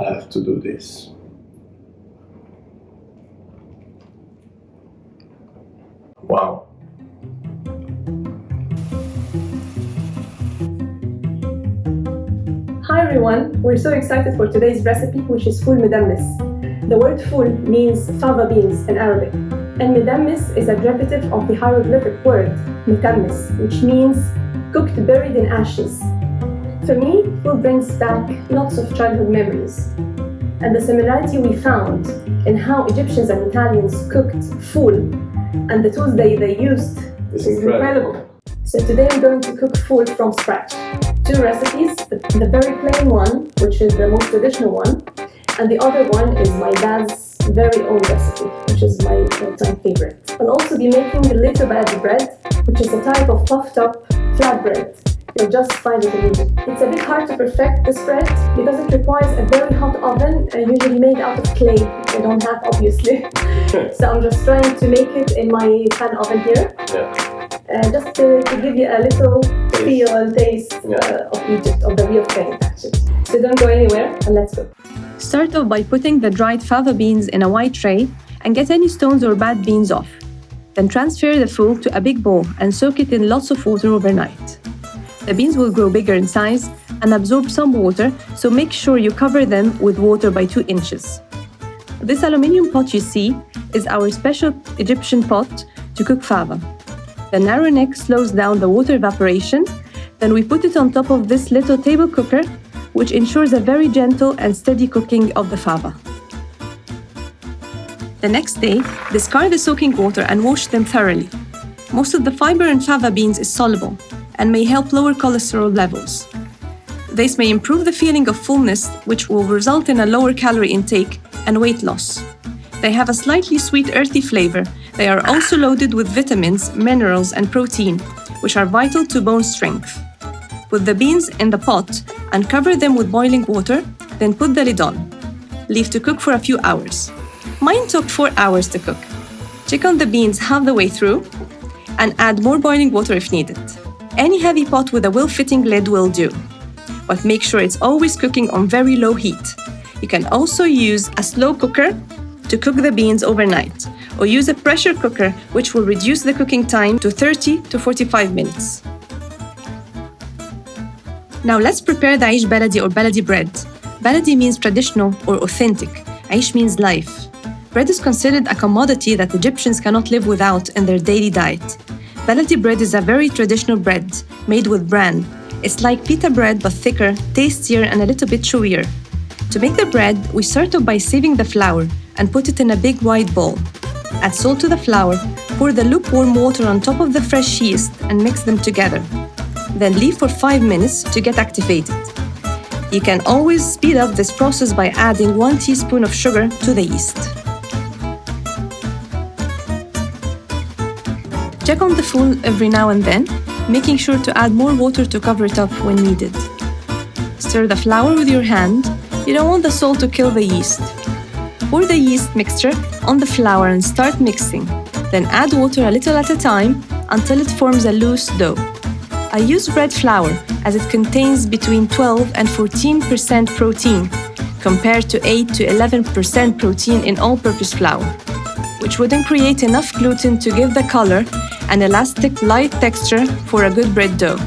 I have to do this. Wow. Hi everyone, we're so excited for today's recipe, which is Ful Medames. The word ful means fava beans in Arabic, and Medmess is a derivative of the hieroglyphic word مدمس, which means cooked buried in ashes. For me, ful brings back lots of childhood memories. And the similarity we found in how Egyptians and Italians cooked ful and the tools they used is incredible. So today I'm going to cook ful from scratch. 2 recipes, the very plain one, which is the most traditional one, and the other one is my dad's very own recipe, which is my all-time favorite. I'll also be making the little baladi bread, which is a type of puffed up flatbread. You'll just find it in Egypt. It's a bit hard to perfect this bread because it requires a very hot oven, usually made out of clay, which I don't have obviously. So I'm just trying to make it in my pan oven here. Just to give you a little feel and taste of Egypt, of the real thing actually. So don't go anywhere and let's go. Start off by putting the dried fava beans in a wide tray and get any stones or bad beans off. Then transfer the ful to a big bowl and soak it in lots of water overnight. The beans will grow bigger in size and absorb some water, so make sure you cover them with water by 2 inches. This aluminium pot you see is our special Egyptian pot to cook fava. The narrow neck slows down the water evaporation. Then we put it on top of this little table cooker, which ensures a very gentle and steady cooking of the fava. The next day, discard the soaking water and wash them thoroughly. Most of the fiber in fava beans is soluble and may help lower cholesterol levels. This may improve the feeling of fullness, which will result in a lower calorie intake and weight loss. They have a slightly sweet, earthy flavor. They are also loaded with vitamins, minerals, and protein, which are vital to bone strength. Put the beans in the pot and cover them with boiling water, then put the lid on. Leave to cook for a few hours. Mine took 4 hours to cook. Check on the beans half the way through and add more boiling water if needed. Any heavy pot with a well-fitting lid will do, but make sure it's always cooking on very low heat. You can also use a slow cooker to cook the beans overnight, or use a pressure cooker, which will reduce the cooking time to 30 to 45 minutes. Now let's prepare the Aish Baladi or Baladi bread. Baladi means traditional or authentic. Aish means life. Bread is considered a commodity that Egyptians cannot live without in their daily diet. Baladi bread is a very traditional bread made with bran. It's like pita bread but thicker, tastier, and a little bit chewier. To make the bread, we start off by sieving the flour and put it in a big wide bowl. Add salt to the flour, pour the lukewarm water on top of the fresh yeast and mix them together. Then leave for 5 minutes to get activated. You can always speed up this process by adding 1 teaspoon of sugar to the yeast. Check on the ful every now and then, making sure to add more water to cover it up when needed. Stir the flour with your hand. You don't want the salt to kill the yeast. Pour the yeast mixture on the flour and start mixing. Then add water a little at a time until it forms a loose dough. I use bread flour as it contains between 12 and 14% protein, compared to 8 to 11% protein in all-purpose flour, which wouldn't create enough gluten to give the color and elastic, light texture for a good bread dough.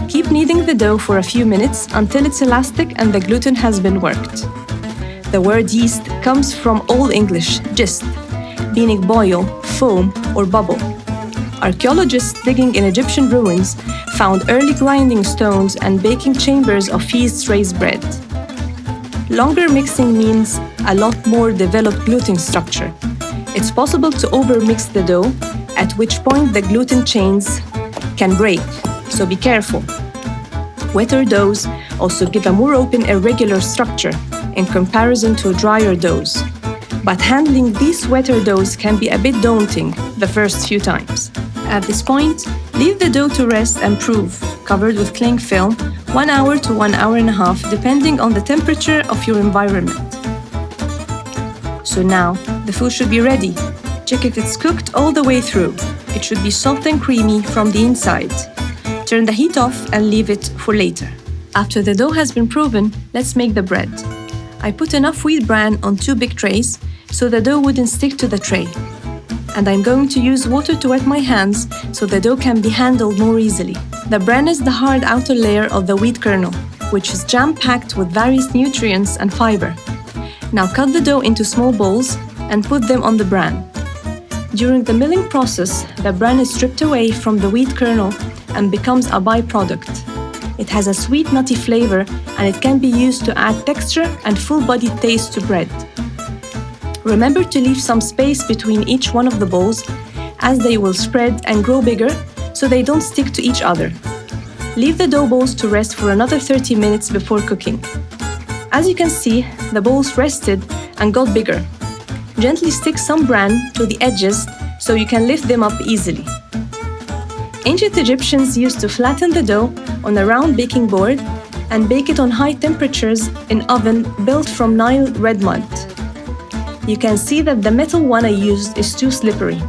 Keep kneading the dough for a few minutes until it's elastic and the gluten has been worked. The word yeast comes from Old English, gist, meaning boil, foam, or bubble. Archaeologists digging in Egyptian ruins found early grinding stones and baking chambers of yeast-raised bread. Longer mixing means a lot more developed gluten structure. It's possible to overmix the dough, at which point the gluten chains can break, so be careful. Wetter doughs also give a more open, irregular structure in comparison to drier doughs. But handling these wetter doughs can be a bit daunting the first few times. At this point, leave the dough to rest and prove, covered with cling film, 1 hour to 1 hour and a half, depending on the temperature of your environment. So now, the food should be ready. Check if it's cooked all the way through. It should be soft and creamy from the inside. Turn the heat off and leave it for later. After the dough has been proven, let's make the bread. I put enough wheat bran on 2 big trays so the dough wouldn't stick to the tray. And I'm going to use water to wet my hands so the dough can be handled more easily. The bran is the hard outer layer of the wheat kernel, which is jam-packed with various nutrients and fiber. Now cut the dough into small balls and put them on the bran. During the milling process, the bran is stripped away from the wheat kernel and becomes a byproduct. It has a sweet, nutty flavor, and it can be used to add texture and full-bodied taste to bread. Remember to leave some space between each one of the balls, as they will spread and grow bigger so they don't stick to each other. Leave the dough balls to rest for another 30 minutes before cooking. As you can see, the balls rested and got bigger. Gently stick some bran to the edges so you can lift them up easily. Ancient Egyptians used to flatten the dough on a round baking board and bake it on high temperatures in oven built from Nile red mud. You can see that the metal one I used is too slippery.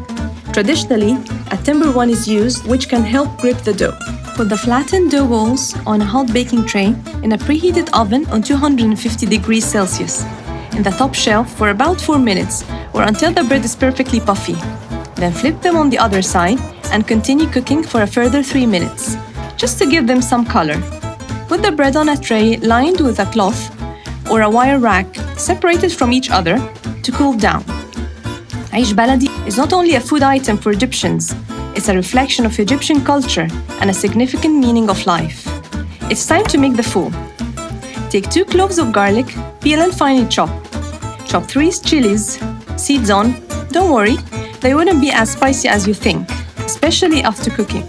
Traditionally, a timber one is used, which can help grip the dough. Put the flattened dough balls on a hot baking tray in a preheated oven on 250 degrees Celsius in the top shelf for about 4 minutes or until the bread is perfectly puffy. Then flip them on the other side and continue cooking for a further 3 minutes, just to give them some color. Put the bread on a tray lined with a cloth or a wire rack separated from each other to cool down. عيش بلدي is not only a food item for Egyptians, it's a reflection of Egyptian culture and a significant meaning of life. It's time to make the ful. Take 2 cloves of garlic, peel and finely chop. Chop 3 chilies, seeds on. Don't worry, they wouldn't be as spicy as you think, especially after cooking.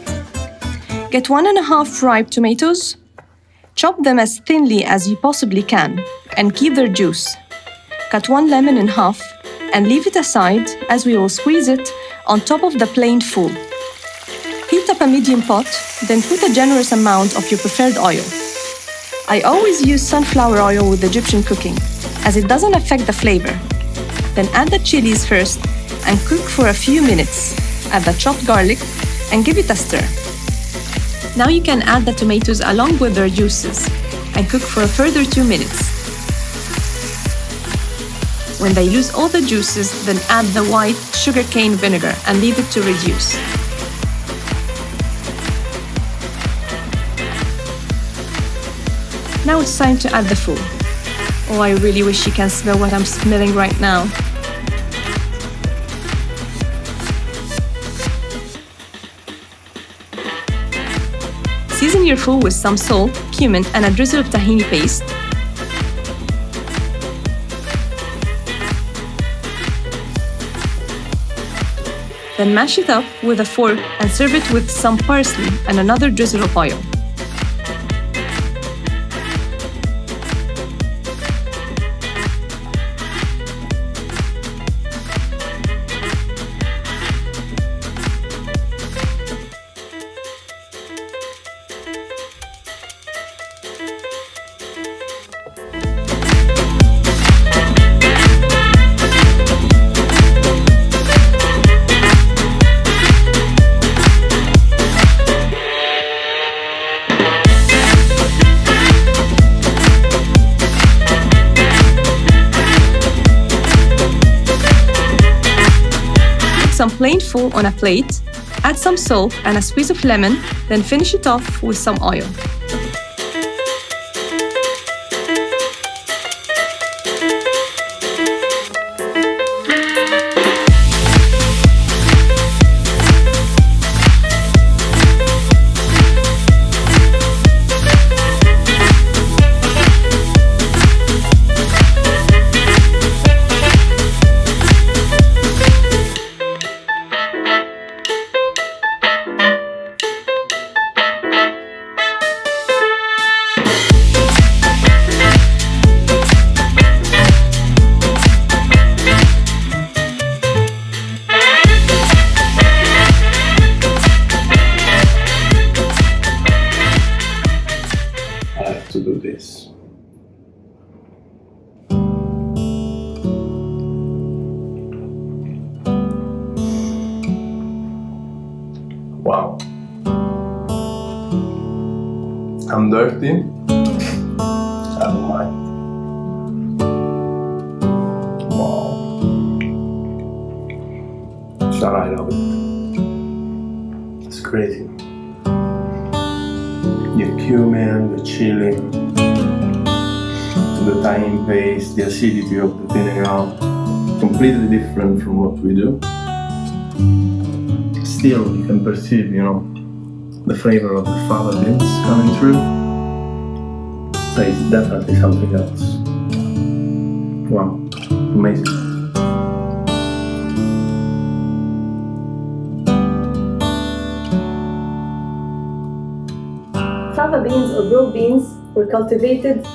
Get 1.5 ripe tomatoes. Chop them as thinly as you possibly can and keep their juice. Cut 1 lemon in half and leave it aside as we will squeeze it on top of the plain ful. Heat up a medium pot, then put a generous amount of your preferred oil. I always use sunflower oil with Egyptian cooking, as it doesn't affect the flavor. Then add the chilies first and cook for a few minutes. Add the chopped garlic and give it a stir. Now you can add the tomatoes along with their juices and cook for a further 2 minutes. When they lose all the juices, then add the white sugarcane vinegar and leave it to reduce. Now it's time to add the ful. Oh, I really wish you can smell what I'm smelling right now. Season your ful with some salt, cumin, and a drizzle of tahini paste. Then mash it up with a fork and serve it with some parsley and another drizzle of oil. Some plain ful on a plate, add some salt and a squeeze of lemon, then finish it off with some oil. To do this. Wow. I'm dirty. I don't mind. Sara, I love it. It's crazy. The cumin, the chili, the thyme paste, the acidity of the vinegar, completely different from what we do. Still, you can perceive, the flavor of the fava beans coming through. So it's definitely something else. Wow, amazing. Fava beans or broad beans were cultivated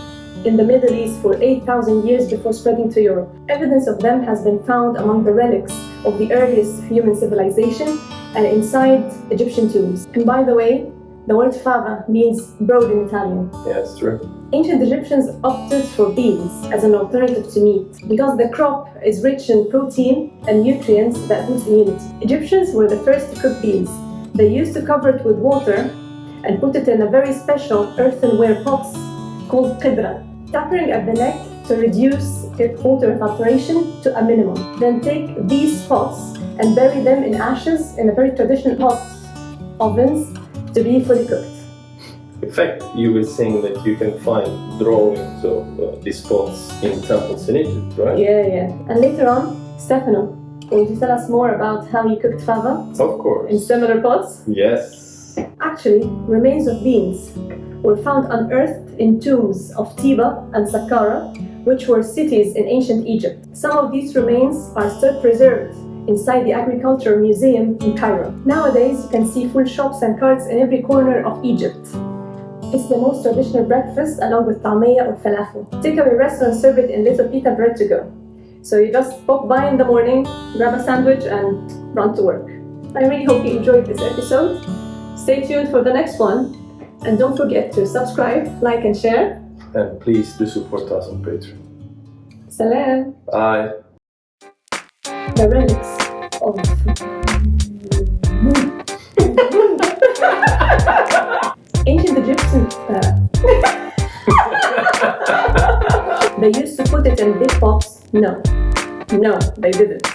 in the Middle East for 8,000 years before spreading to Europe. Evidence of them has been found among the relics of the earliest human civilization and inside Egyptian tombs. And by the way, the word fava means broad in Italian. Yeah, it's true. Ancient Egyptians opted for beans as an alternative to meat because the crop is rich in protein and nutrients that boost immunity. Egyptians were the first to cook beans. They used to cover it with water and put it in a very special earthenware pots called qidra, tapping at the neck to reduce water evaporation to a minimum. Then take these pots and bury them in ashes in a very traditional hot ovens to be fully cooked. In fact, you were saying that you can find drawings of these pots in temples in Egypt, right? Yeah. And later on, Stefano, will you tell us more about how you cooked fava? Of course. In similar pots? Yes. Actually, remains of beans were found unearthed in tombs of Tiba and Saqqara, which were cities in ancient Egypt. Some of these remains are still preserved inside the Agricultural Museum in Cairo. Nowadays, you can see full shops and carts in every corner of Egypt. It's the most traditional breakfast along with ta'miyya or falafel. Takeaway restaurants serve it in little pita bread to go. So you just pop by in the morning, grab a sandwich and run to work. I really hope you enjoyed this episode. Stay tuned for the next one. And don't forget to subscribe, like and share. And please do support us on Patreon. Salam! Bye. The relics of... Ancient Egyptians... They used to put it in big pots. No, they didn't.